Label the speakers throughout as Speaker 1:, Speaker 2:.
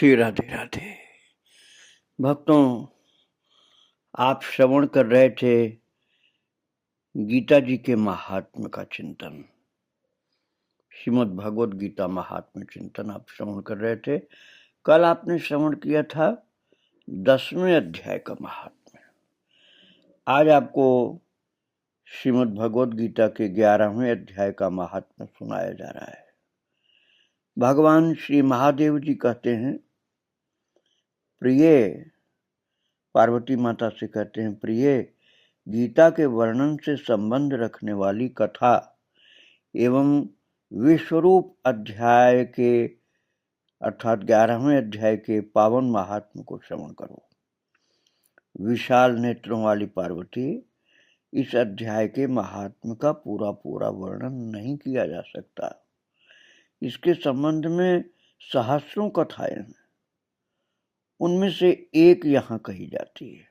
Speaker 1: श्री राधे राधे। भक्तों, आप श्रवण कर रहे थे गीता जी के महात्म्य का चिंतन। श्रीमद् भगवद गीता महात्म्य चिंतन आप श्रवण कर रहे थे। कल आपने श्रवण किया था 10वें अध्याय का महात्म्य। आज आपको श्रीमद् भगवद गीता के 11वें अध्याय का महात्म्य सुनाया जा रहा है। भगवान श्री महादेव जी कहते हैं, प्रिय, पार्वती माता से कहते हैं, प्रिय, गीता के वर्णन से संबंध रखने वाली कथा एवं विश्वरूप अध्याय के अर्थात 11वें अध्याय के पावन महात्म्य को श्रवण करो। विशाल नेत्रों वाली पार्वती, इस अध्याय के महात्म्य का पूरा वर्णन नहीं किया जा सकता। इसके संबंध में सहस्रों कथाएं हैं। उनमें से एक यहाँ कही जाती है।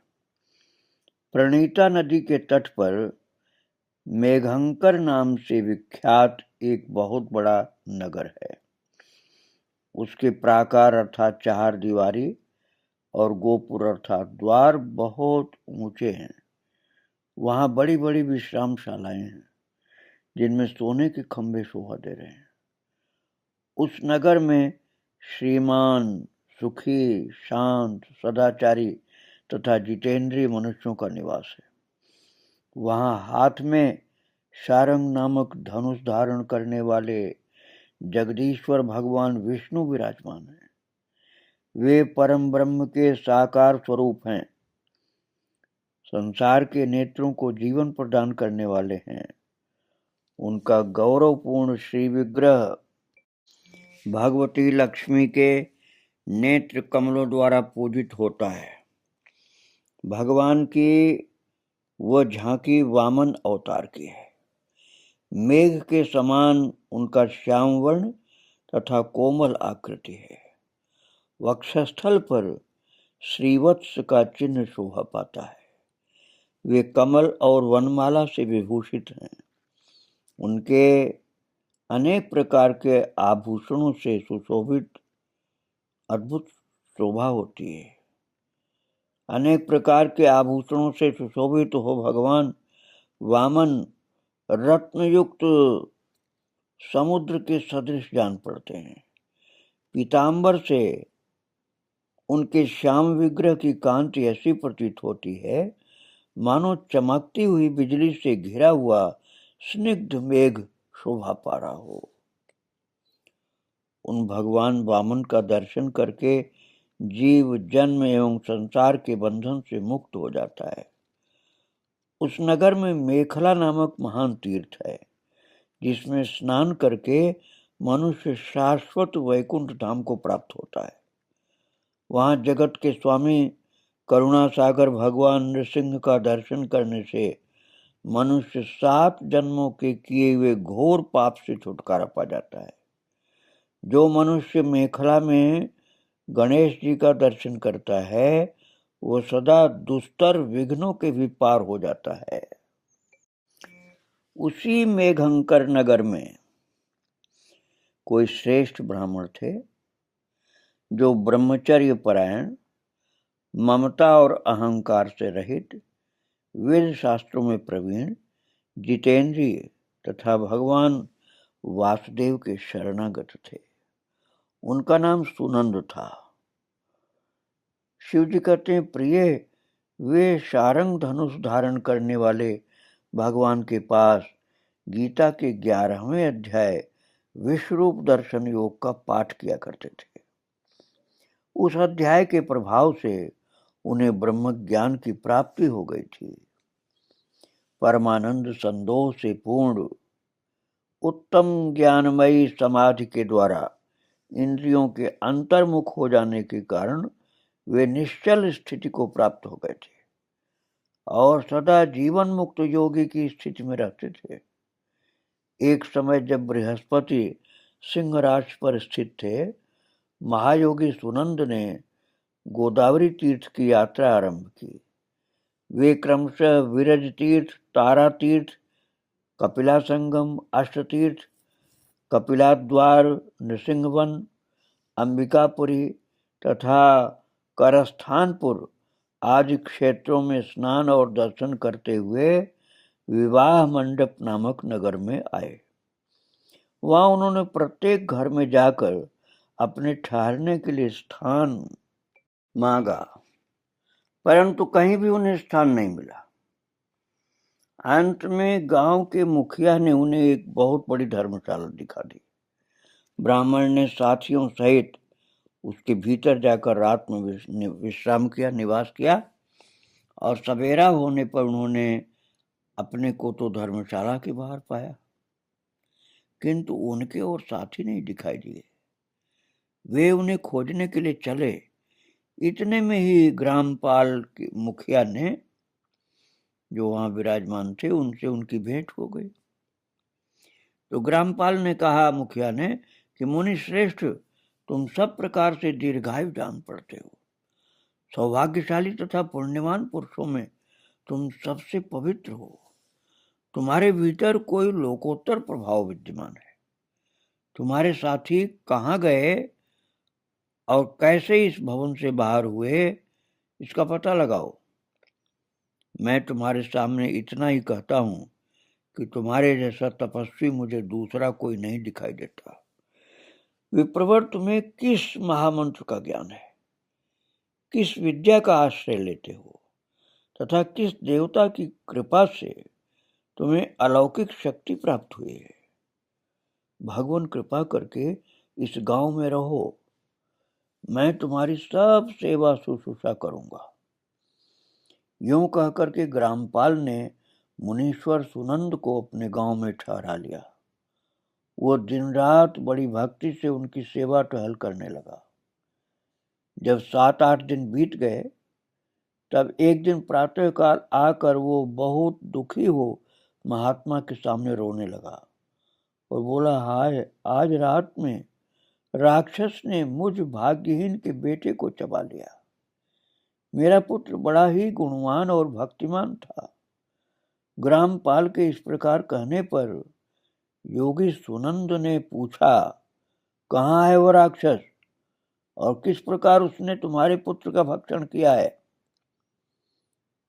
Speaker 1: प्रणीता नदी के तट पर मेघंकर नाम से विख्यात एक बहुत बड़ा नगर है। उसके प्राकार अर्थात चार दीवारी और गोपुर अर्थात द्वार बहुत ऊंचे हैं। वहां बड़ी बड़ी विश्रामशालाएं हैं जिनमें सोने के खंभे शोभा दे रहे हैं। उस नगर में श्रीमान, सुखी, शांत, सदाचारी तथा जितेंद्रिय मनुष्यों का निवास है। वहां हाथ में शारंग नामक धनुष धारण करने वाले जगदीश्वर भगवान विष्णु विराजमान हैं। वे परम ब्रह्म के साकार स्वरूप हैं। संसार के नेत्रों को जीवन प्रदान करने वाले हैं। उनका गौरवपूर्ण श्री विग्रह भगवती लक्ष्मी के नेत्र कमलों द्वारा पूजित होता है। भगवान की वह झांकी वामन अवतार की है। मेघ के समान उनका श्याम वर्ण तथा कोमल आकृति है। वक्षस्थल पर श्रीवत्स का चिन्ह शोभा पाता है। वे कमल और वनमाला से विभूषित हैं। उनके अनेक प्रकार के आभूषणों से सुशोभित अद्भुत शोभा होती है। अनेक प्रकार के आभूषणों से सुशोभित हो भगवान वामन रत्नयुक्त समुद्र के सदृश जान पड़ते हैं। पीतांबर से उनके श्याम विग्रह की कांति ऐसी प्रतीत होती है मानो चमकती हुई बिजली से घिरा हुआ स्निग्ध मेघ शोभा पा रहा हो। उन भगवान वामन का दर्शन करके जीव जन्म एवं संसार के बंधन से मुक्त हो जाता है। उस नगर में मेखला नामक महान तीर्थ है, जिसमें स्नान करके मनुष्य शाश्वत वैकुंठ धाम को प्राप्त होता है। वहां जगत के स्वामी करुणा सागर भगवान नृसिंह का दर्शन करने से मनुष्य 7 जन्मों के किए हुए घोर पाप से छुटकारा पा जाता है। जो मनुष्य मेखला में गणेश जी का दर्शन करता है वो सदा दुस्तर विघ्नों के भी पार हो जाता है। उसी मेघंकर नगर में कोई श्रेष्ठ ब्राह्मण थे जो ब्रह्मचर्य परायण, ममता और अहंकार से रहित, वेद शास्त्रों में प्रवीण, जितेंद्रिय तथा भगवान वासुदेव के शरणागत थे। उनका नाम सुनंद था। शिव जी कहते हैं, प्रिय, वे शारंग धनुष धारण करने वाले भगवान के पास गीता के 11वें अध्याय विश्वरूप दर्शन योग का पाठ किया करते थे। उस अध्याय के प्रभाव से उन्हें ब्रह्म ज्ञान की प्राप्ति हो गई थी। परमानंद संदोह से पूर्ण उत्तम ज्ञानमयी समाधि के द्वारा इंद्रियों के अंतर्मुख हो जाने के कारण वे निश्चल स्थिति को प्राप्त हो गए थे और सदा जीवन मुक्त योगी की स्थिति में रहते थे। एक समय जब बृहस्पति सिंह राशि पर स्थित थे, महायोगी सुनंद ने गोदावरी तीर्थ की यात्रा आरंभ की। वे क्रमशः विरज तीर्थ, तारा तीर्थ, कपिला संगम, अष्टतीर्थ, कपिलाद्वार, नृसिंहवन, अंबिकापुरी, तथा करस्थानपुर आदि क्षेत्रों में स्नान और दर्शन करते हुए विवाह मंडप नामक नगर में आए। वहां उन्होंने प्रत्येक घर में जाकर अपने ठहरने के लिए स्थान मांगा, परंतु कहीं भी उन्हें स्थान नहीं मिला। अंत में गांव के मुखिया ने उन्हें एक बहुत बड़ी धर्मशाला दिखा दी। ब्राह्मण ने साथियों सहित उसके भीतर जाकर रात में विश्राम किया, निवास किया, और सवेरा होने पर उन्होंने अपने को तो धर्मशाला के बाहर पाया, किंतु उनके और साथी नहीं दिखाई दिए। वे उन्हें खोजने के लिए चले। इतने में ही ग्रामपाल के मुखिया ने, जो वहां विराजमान थे, उनसे उनकी भेंट हो गई। तो ग्रामपाल ने कहा, मुखिया ने, कि मुनि श्रेष्ठ, तुम सब प्रकार से दीर्घायु जान पड़ते हो। सौभाग्यशाली तथा पुण्यवान पुरुषों में तुम सबसे पवित्र हो। तुम्हारे भीतर कोई लोकोत्तर प्रभाव विद्यमान है। तुम्हारे साथी कहाँ गए और कैसे इस भवन से बाहर हुए, इसका पता लगाओ। मैं तुम्हारे सामने इतना ही कहता हूं कि तुम्हारे जैसा तपस्वी मुझे दूसरा कोई नहीं दिखाई देता। विप्रवर, तुम्हें किस महामंत्र का ज्ञान है, किस विद्या का आश्रय लेते हो, तथा किस देवता की कृपा से तुम्हें अलौकिक शक्ति प्राप्त हुई है? भगवान कृपा करके इस गांव में रहो, मैं तुम्हारी सब सेवा शुश्रूषा करूंगा। यूं कहकर के ग्रामपाल ने मुनीश्वर सुनंद को अपने गांव में ठहरा लिया। वो दिन रात बड़ी भक्ति से उनकी सेवा टहल करने लगा। जब 7-8 दिन बीत गए, तब एक दिन प्रातःकाल आकर वो बहुत दुखी हो महात्मा के सामने रोने लगा और बोला, हाय, आज रात में राक्षस ने मुझ भाग्यहीन के बेटे को चबा लिया। मेरा पुत्र बड़ा ही गुणवान और भक्तिमान था। ग्रामपाल के इस प्रकार कहने पर योगी सुनंद ने पूछा, कहाँ है वो राक्षस और किस प्रकार उसने तुम्हारे पुत्र का भक्षण किया है?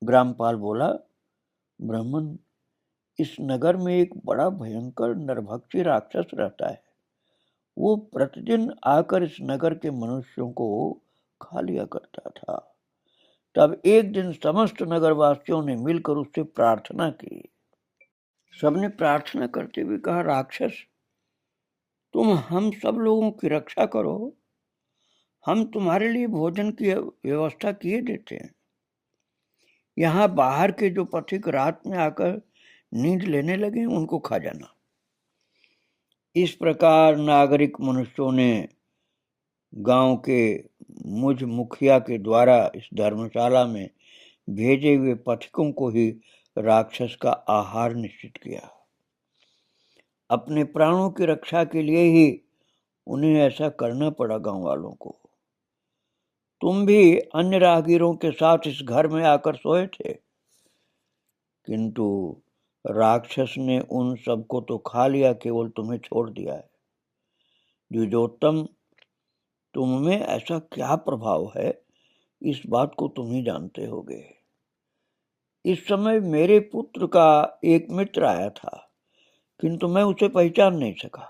Speaker 1: ग्रामपाल बोला, ब्राह्मण, इस नगर में एक बड़ा भयंकर नरभक्षी राक्षस रहता है। वो प्रतिदिन आकर इस नगर के मनुष्यों को खा लिया करता था। तब एक दिन समस्त नगरवासियों ने मिलकर उससे प्रार्थना की। सबने प्रार्थना करते हुए कहा, राक्षस, तुम हम सब लोगों की रक्षा करो, हम तुम्हारे लिए भोजन की व्यवस्था किए देते हैं। यहाँ बाहर के जो पथिक रात में आकर नींद लेने लगे, उनको खा जाना। इस प्रकार नागरिक मनुष्यों ने गांव के मुझ मुखिया के द्वारा इस धर्मशाला में भेजे हुए पथिकों को ही राक्षस का आहार निश्चित किया। अपने प्राणों की रक्षा के लिए ही उन्हें ऐसा करना पड़ा। गांव वालों को, तुम भी अन्य राहगीरों के साथ इस घर में आकर सोए थे, किंतु राक्षस ने उन सबको तो खा लिया, केवल तुम्हें छोड़ दिया है। द्विजोत्तम, तुम में ऐसा क्या प्रभाव है, इस बात को तुम ही जानते होगे। इस समय मेरे पुत्र का एक मित्र आया था, किंतु मैं उसे पहचान नहीं सका।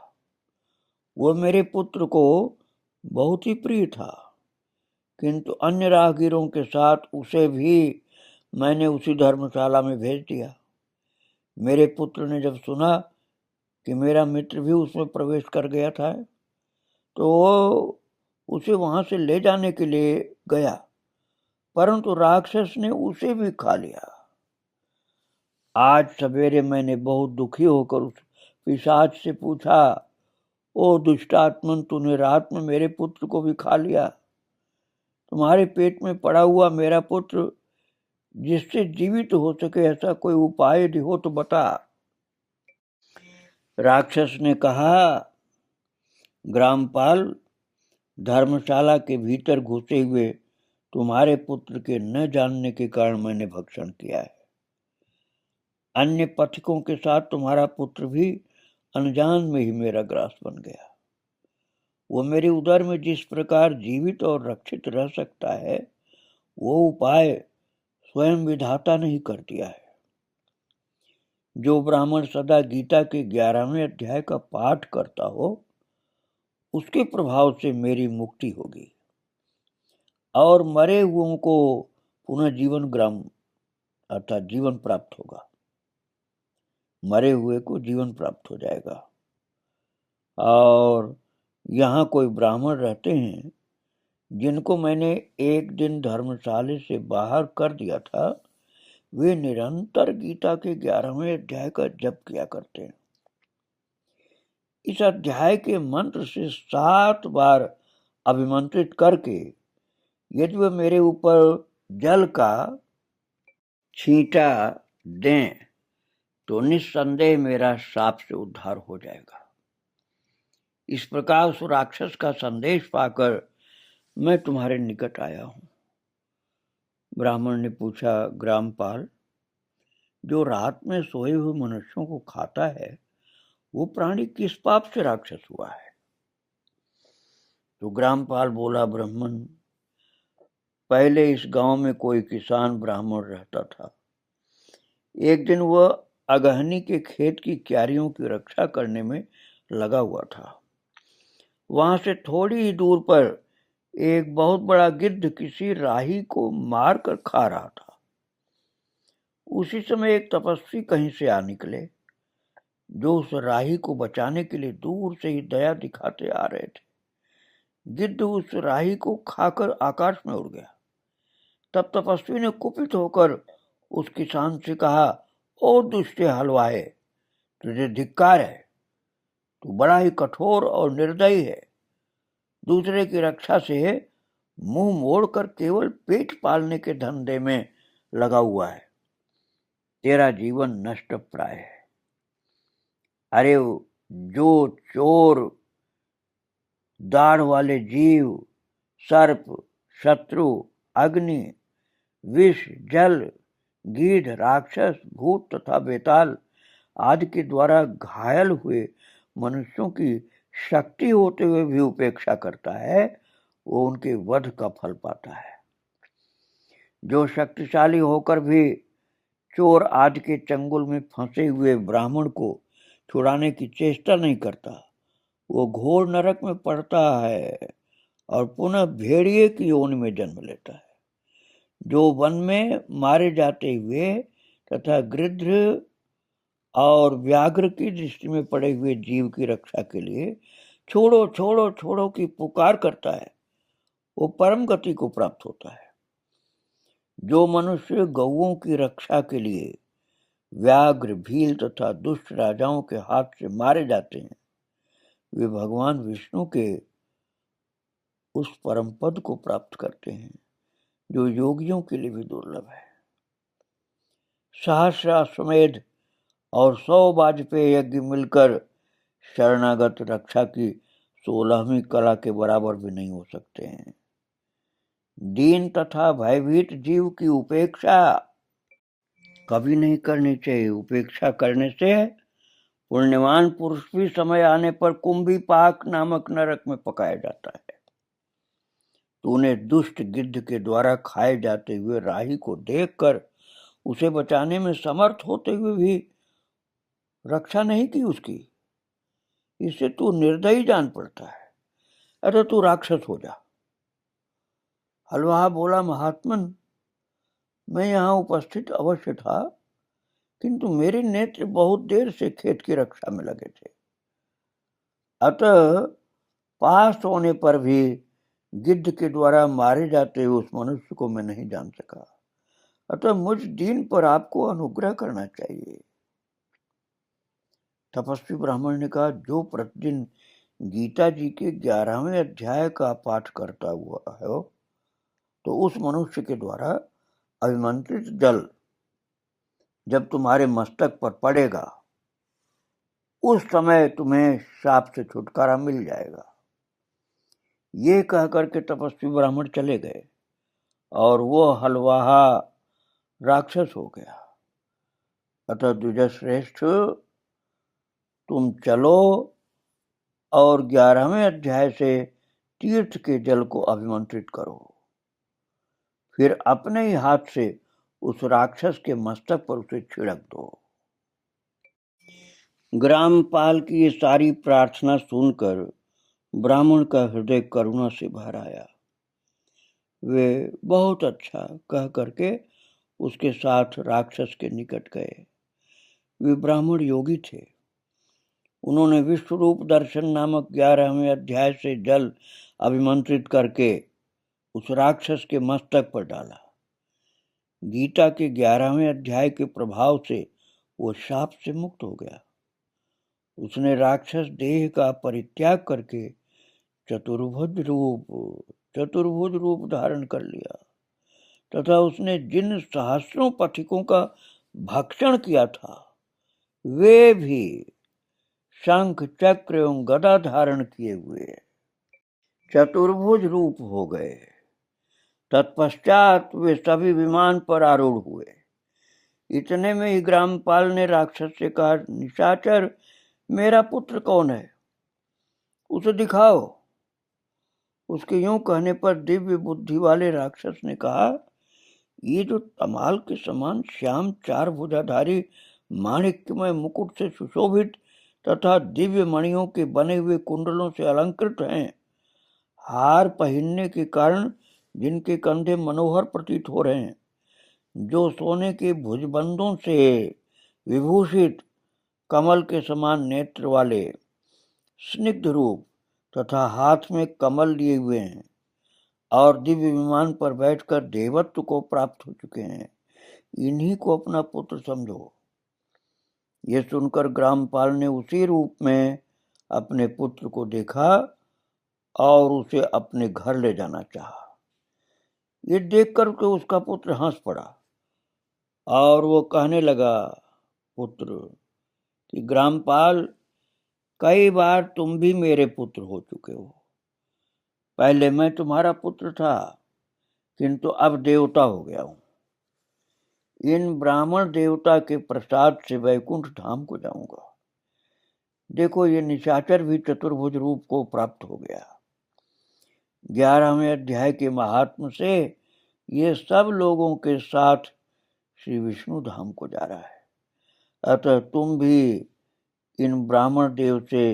Speaker 1: वो मेरे पुत्र को बहुत ही प्रिय था, किंतु अन्य राहगीरों के साथ उसे भी मैंने उसी धर्मशाला में भेज दिया। मेरे पुत्र ने जब सुना कि मेरा मित्र भी उसमें प्रवेश कर गया था, तो वो उसे वहां से ले जाने के लिए गया, परंतु राक्षस ने उसे भी खा लिया। आज सवेरे मैंने बहुत दुखी होकर उस पिशाच से पूछा, ओ दुष्टात्मन, तूने रात में मेरे पुत्र को भी खा लिया। तुम्हारे पेट में पड़ा हुआ मेरा पुत्र जिससे जीवित हो सके, ऐसा कोई उपाय यदि हो तो बता। राक्षस ने कहा, ग्रामपाल, धर्मशाला के भीतर घुसे हुए तुम्हारे पुत्र के न जानने के कारण मैंने भक्षण किया है। अन्य पथिकों के साथ तुम्हारा पुत्र भी अनजान में ही मेरा ग्रास बन गया। वो मेरे उदर में जिस प्रकार जीवित और रक्षित रह सकता है, वो उपाय स्वयं विधाता ने ही कर दिया है। जो ब्राह्मण सदा गीता के 11वें अध्याय का पाठ करता हो, उसके प्रभाव से मेरी मुक्ति होगी और मरे हुओं को पुनः जीवन ग्राम अर्थात जीवन प्राप्त होगा। मरे हुए को जीवन प्राप्त हो जाएगा। और यहाँ कोई ब्राह्मण रहते हैं जिनको मैंने एक दिन धर्मशाले से बाहर कर दिया था, वे निरंतर गीता के 11वें अध्याय का जप किया करते हैं। इस अध्याय के मंत्र से 7 बार अभिमंत्रित करके यदि वह मेरे ऊपर जल का छींटा दें तो निस्संदेह मेरा शाप से उद्धार हो जाएगा। इस प्रकार उस राक्षस का संदेश पाकर मैं तुम्हारे निकट आया हूं। ब्राह्मण ने पूछा, ग्रामपाल, जो रात में सोए हुए मनुष्यों को खाता है, वो प्राणी किस पाप से राक्षस हुआ है? तो ग्रामपाल बोला, ब्राह्मण, पहले इस गांव में कोई किसान ब्राह्मण रहता था। एक दिन वह अगहनी के खेत की क्यारियों की रक्षा करने में लगा हुआ था। वहां से थोड़ी ही दूर पर एक बहुत बड़ा गिद्ध किसी राही को मारकर खा रहा था। उसी समय एक तपस्वी कहीं से आ निकले, जो उस राही को बचाने के लिए दूर से ही दया दिखाते आ रहे थे। गिद्ध उस राही को खाकर आकाश में उड़ गया। तब तपस्वी ने कुपित होकर उस किसान से कहा, ओ दुष्ट हलवाए, तुझे धिक्कार है, तू बड़ा ही कठोर और निर्दयी है। दूसरे की रक्षा से मुंह मोड़कर केवल पेट पालने के धंधे में लगा हुआ है। तेरा जीवन नष्ट प्राय है। अरे जो चोर, दाढ़ वाले जीव, सर्प, शत्रु, अग्नि, विष, जल, गीध, राक्षस, भूत तथा बेताल आदि के द्वारा घायल हुए मनुष्यों की शक्ति होते हुए भी उपेक्षा करता है, वो उनके वध का फल पाता है। जो शक्तिशाली होकर भी चोर आदि के चंगुल में फंसे हुए ब्राह्मण को छुड़ाने की चेष्टा नहीं करता, वो घोर नरक में पड़ता है और पुनः भेड़िए की योनि में जन्म लेता है। जो वन में मारे जाते हुए तथा गृध्र और व्याघ्र की दृष्टि में पड़े हुए जीव की रक्षा के लिए छोड़ो छोड़ो छोड़ो की पुकार करता है, वो परम गति को प्राप्त होता है। जो मनुष्य गौओं की रक्षा के लिए व्याघ्र, भील तथा दुष्ट राजाओं के हाथ से मारे जाते हैं, वे भगवान विष्णु के उस परम पद को प्राप्त करते हैं जो योगियों के लिए भी दुर्लभ है। सहस्राश्वमेध और 100 वाजपेयी यज्ञ मिलकर शरणागत रक्षा की 16वीं कला के बराबर भी नहीं हो सकते हैं। दीन तथा भयभीत जीव की उपेक्षा कभी नहीं करनी चाहिए। उपेक्षा करने से पुण्यवान पुरुष भी समय आने पर कुंभीपाक नामक नरक में पकाया जाता है। तूने दुष्ट गिद्ध के द्वारा खाए जाते हुए राही को देखकर उसे बचाने में समर्थ होते हुए भी रक्षा नहीं की उसकी, इससे तू निर्दयी जान पड़ता है। अरे तू राक्षस हो जा। हलवाहा बोला, महात्मन, मैं यहाँ उपस्थित अवश्य था, किंतु मेरे नेत्र बहुत देर से खेत की रक्षा में लगे थे। अतः पास होने पर भी गिद्ध के द्वारा मारे जाते हुए उस मनुष्य को मैं नहीं जान सका। अतः मुझ दीन पर आपको अनुग्रह करना चाहिए। तपस्वी ब्राह्मण ने कहा, जो प्रतिदिन गीता जी के 11वें अध्याय का पाठ करता हुआ है, तो उस मनुष्य के द्वारा अभिमंत्रित जल जब तुम्हारे मस्तक पर पड़ेगा, उस समय तुम्हें शाप से छुटकारा मिल जाएगा। ये कहकर के तपस्वी ब्राह्मण चले गए और वो हलवाहा राक्षस हो गया। अतः द्विजश्रेष्ठ, तुम चलो और 11वें अध्याय से तीर्थ के जल को अभिमंत्रित करो। फिर अपने ही हाथ से उस राक्षस के मस्तक पर उसे छिड़क दो। ग्रामपाल की ये सारी प्रार्थना सुनकर ब्राह्मण का हृदय करुणा से भर आया। वे बहुत अच्छा कह करके उसके साथ राक्षस के निकट गए। वे ब्राह्मण योगी थे। उन्होंने विश्वरूप दर्शन नामक 11वें अध्याय से जल अभिमंत्रित करके उस राक्षस के मस्तक पर डाला। गीता के 11वें अध्याय के प्रभाव से वो शाप से मुक्त हो गया। उसने राक्षस देह का परित्याग करके चतुर्भुज रूप धारण कर लिया तथा उसने जिन सहस्रों पथिकों का भक्षण किया था वे भी शंख चक्र एवं गदा धारण किए हुए चतुर्भुज रूप हो गए। तत्पश्चात वे सभी विमान पर आरूढ़ हुए। इतने में ही ग्रामपाल ने राक्षस से कहा, निशाचर, मेरा पुत्र कौन है, उसे दिखाओ। उसके यूं कहने पर दिव्य बुद्धि वाले राक्षस ने कहा, ये जो तमाल के समान श्याम 4 भुजाधारी माणिक्यमय मुकुट से सुशोभित तथा दिव्य मणियों के बने हुए कुंडलों से अलंकृत हैं, हार पहनने के कारण जिनके कंधे मनोहर प्रतीत हो रहे हैं, जो सोने के भुजबंधों से विभूषित कमल के समान नेत्र वाले स्निग्ध रूप तथा हाथ में कमल लिए हुए हैं और दिव्य विमान पर बैठकर देवत्व को प्राप्त हो चुके हैं, इन्हीं को अपना पुत्र समझो। ये सुनकर ग्रामपाल ने उसी रूप में अपने पुत्र को देखा और उसे अपने घर ले जाना चाहा। ये देखकर के उसका पुत्र हंस पड़ा और वो कहने लगा, पुत्र कि ग्रामपाल, कई बार तुम भी मेरे पुत्र हो चुके हो। पहले मैं तुम्हारा पुत्र था, किंतु अब देवता हो गया हूं। इन ब्राह्मण देवता के प्रसाद से वैकुंठ धाम को जाऊंगा। देखो, ये निशाचर भी चतुर्भुज रूप को प्राप्त हो गया। 11वें अध्याय के महात्म से ये सब लोगों के साथ श्री विष्णु धाम को जा रहा है। अतः तुम भी इन ब्राह्मण देव से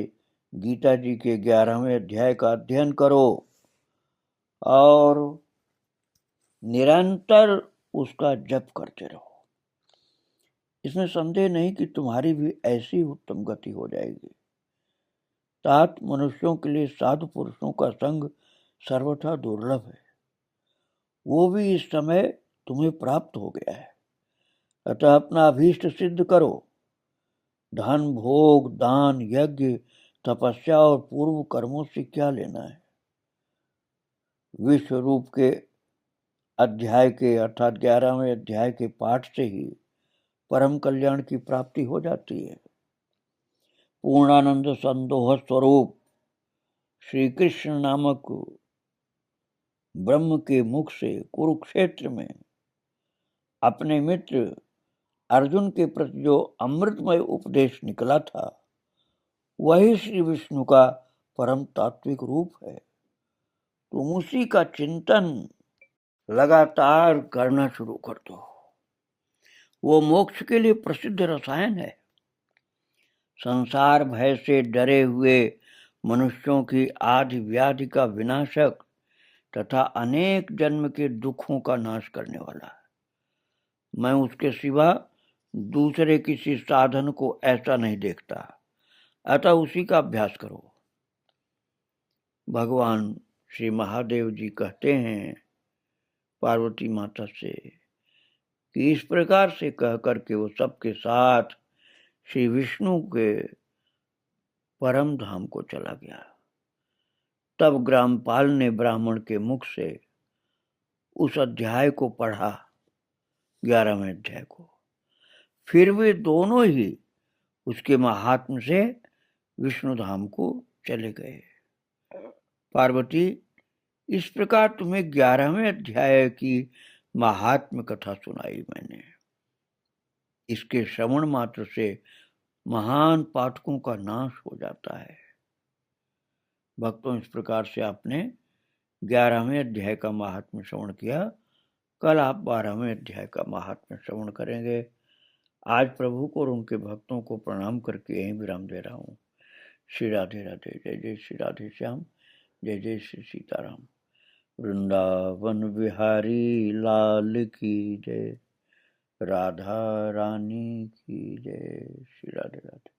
Speaker 1: गीता जी के 11वें अध्याय का अध्ययन करो और निरंतर उसका जप करते रहो। इसमें संदेह नहीं कि तुम्हारी भी ऐसी उत्तम गति हो जाएगी। तात मनुष्यों के लिए साधु पुरुषों का संग सर्वथा दुर्लभ है। वो भी इस समय तुम्हें प्राप्त हो गया है। अतः अपना अभीष्ट सिद्ध करो। धन, भोग, दान, यज्ञ, तपस्या और पूर्व कर्मों से क्या लेना है। विश्व रूप के अध्याय के अर्थात 11वें अध्याय के पाठ से ही परम कल्याण की प्राप्ति हो जाती है। पूर्णानंद संदोह स्वरूप श्री कृष्ण नामक ब्रह्म के मुख से कुरुक्षेत्र में अपने मित्र अर्जुन के प्रति जो अमृतमय उपदेश निकला था, वही श्री विष्णु का परम तात्विक रूप है। तुम उसी का चिंतन लगातार करना शुरू कर दो। वो मोक्ष के लिए प्रसिद्ध रसायन है। संसार भय से डरे हुए मनुष्यों की आदि व्याधि का विनाशक तथा अनेक जन्म के दुखों का नाश करने वाला है। मैं उसके सिवा दूसरे किसी साधन को ऐसा नहीं देखता। अतः उसी का अभ्यास करो। भगवान श्री महादेव जी कहते हैं पार्वती माता से कि इस प्रकार से कह करके वो सबके साथ श्री विष्णु के परम धाम को चला गया। तब ग्रामपाल ने ब्राह्मण के मुख से उस अध्याय को पढ़ा, 11वें अध्याय को। फिर वे दोनों ही उसके महात्म से विष्णु धाम को चले गए। पार्वती, इस प्रकार तुम्हें 11वें अध्याय की महात्म कथा सुनाई मैंने। इसके श्रवण मात्र से महान पाठकों का नाश हो जाता है। भक्तों, इस प्रकार से आपने 11वें अध्याय का महात्म्य श्रवण किया। कल आप 12वें अध्याय का महात्म्य श्रवण करेंगे। आज प्रभु को और उनके भक्तों को प्रणाम करके यहीं विराम दे रहा हूँ। श्री राधे राधे। जय जय श्री राधे श्याम। जय जय श्री सीताराम। वृंदावन बिहारी लाल की जय। राधा रानी की जय। श्री राधे राधे।